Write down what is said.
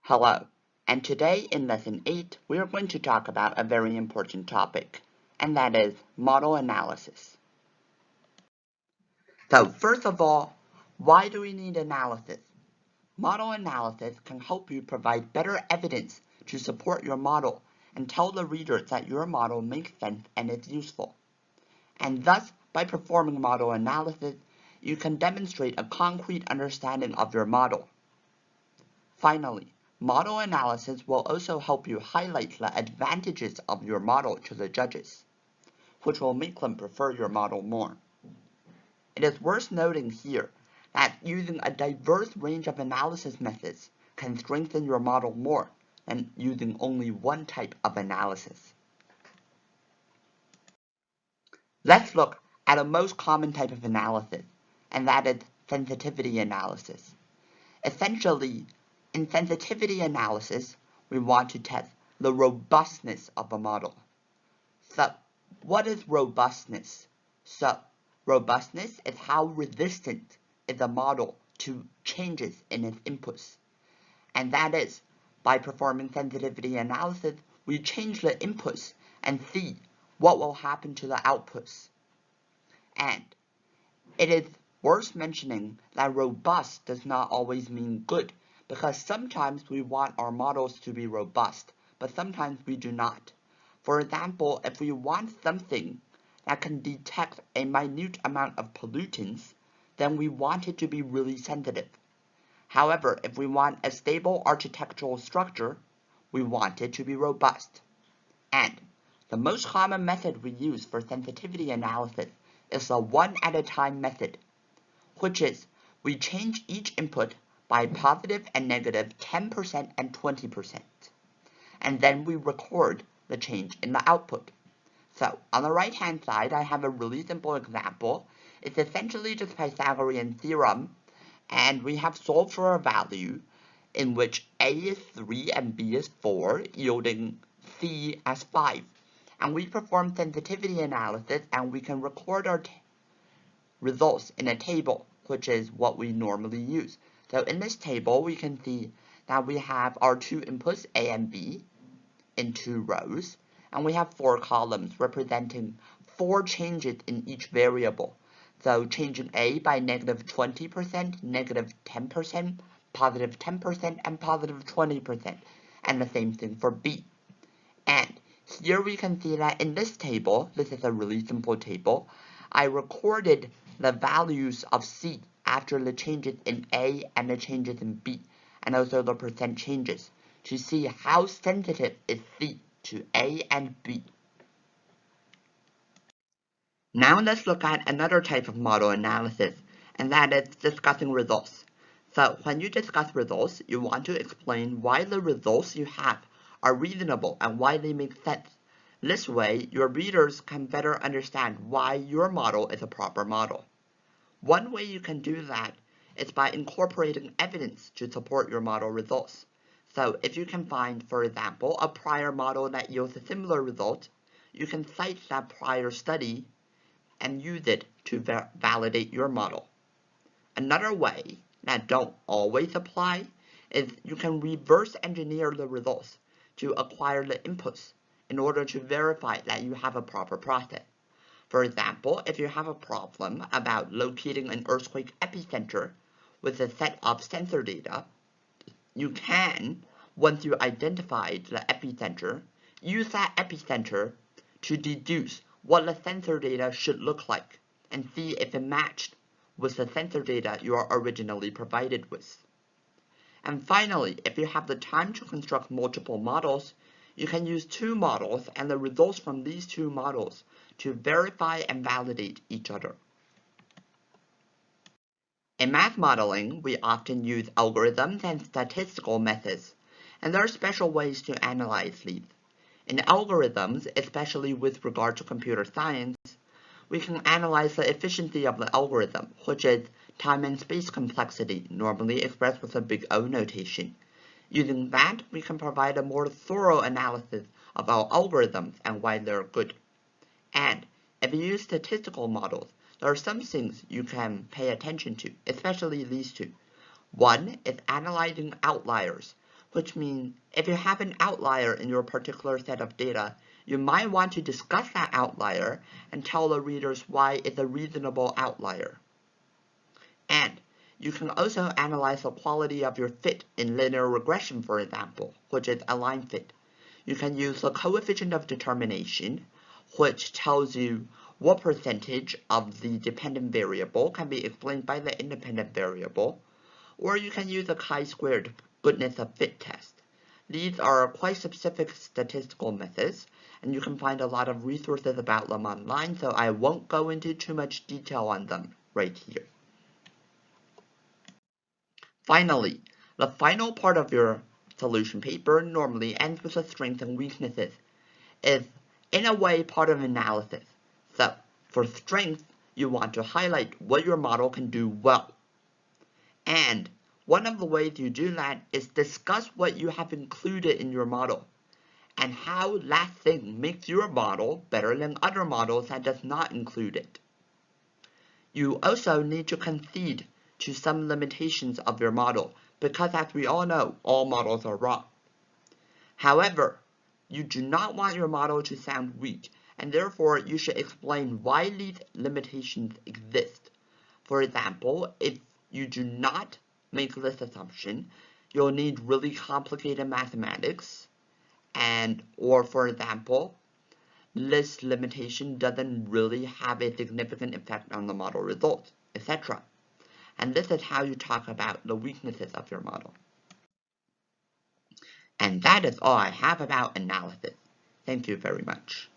Hello, and today in Lesson 8 we are going to talk about a very important topic, and that is model analysis. So first of all, why do we need analysis? Model analysis can help you provide better evidence to support your model and tell the readers that your model makes sense and is useful. And thus, by performing model analysis, you can demonstrate a concrete understanding of your model. Finally, model analysis will also help you highlight the advantages of your model to the judges, which will make them prefer your model more. It is worth noting here that using a diverse range of analysis methods can strengthen your model more than using only one type of analysis. Let's look at a most common type of analysis, and that is sensitivity analysis. Essentially, in sensitivity analysis, we want to test the robustness of a model. So, what is robustness? So, robustness is how resistant is a model to changes in its inputs. And that is, by performing sensitivity analysis, we change the inputs and see what will happen to the outputs. And it is worth mentioning that robust does not always mean good, because sometimes we want our models to be robust, but sometimes we do not. For example, if we want something that can detect a minute amount of pollutants, then we want it to be really sensitive. However, if we want a stable architectural structure, we want it to be robust. And the most common method we use for sensitivity analysis is the one-at-a-time method, which is we change each input by positive and negative 10% and 20%, and then we record the change in the output. So on the right hand side, I have a really simple example. It's essentially just Pythagorean theorem, and we have solved for a value in which a is 3 and b is 4, yielding c as 5. And we perform sensitivity analysis, and we can record our results in a table, which is what we normally use. So in this table, we can see that we have our two inputs, A and B, in two rows, and we have 4 columns representing 4 changes in each variable. So changing A by negative 20%, negative 10%, positive 10%, and positive 20%, and the same thing for B. And here we can see that in this table, this is a really simple table, I recorded the values of C after the changes in A and the changes in B, and also the percent changes, to see how sensitive is C to A and B. Now let's look at another type of model analysis, and that is discussing results. So when you discuss results, you want to explain why the results you have are reasonable and why they make sense. This way, your readers can better understand why your model is a proper model. One way you can do that is by incorporating evidence to support your model results. So if you can find, for example, a prior model that yields a similar result, you can cite that prior study and use it to validate your model. Another way that don't always apply is you can reverse engineer the results to acquire the inputs in order to verify that you have a proper process. For example, if you have a problem about locating an earthquake epicenter with a set of sensor data, you can, once you identify the epicenter, use that epicenter to deduce what the sensor data should look like and see if it matched with the sensor data you are originally provided with. And finally, if you have the time to construct multiple models, you can use 2 models and the results from these 2 models to verify and validate each other. In math modeling, we often use algorithms and statistical methods, and there are special ways to analyze these. In algorithms, especially with regard to computer science, we can analyze the efficiency of the algorithm, which is time and space complexity, normally expressed with a big O notation. Using that, we can provide a more thorough analysis of our algorithms and why they're good. And if you use statistical models, there are some things you can pay attention to, especially these 2. One is analyzing outliers, which means if you have an outlier in your particular set of data, you might want to discuss that outlier and tell the readers why it's a reasonable outlier. And you can also analyze the quality of your fit in linear regression, for example, which is a line fit. You can use the coefficient of determination, which tells you what percentage of the dependent variable can be explained by the independent variable, or you can use the chi-squared goodness of fit test. These are quite specific statistical methods, and you can find a lot of resources about them online, so I won't go into too much detail on them right here. Finally, the final part of your solution paper normally ends with the strengths and weaknesses. It's, in a way, part of analysis. So, for strengths, you want to highlight what your model can do well. And one of the ways you do that is discuss what you have included in your model and how that thing makes your model better than other models that does not include it. You also need to concede to some limitations of your model because, as we all know, all models are wrong. However, you do not want your model to sound weak, and therefore you should explain why these limitations exist. For example, if you do not make this assumption, you'll need really complicated mathematics, or for example, this limitation doesn't really have a significant effect on the model results, etc. And this is how you talk about the weaknesses of your model. And that is all I have about analysis. Thank you very much.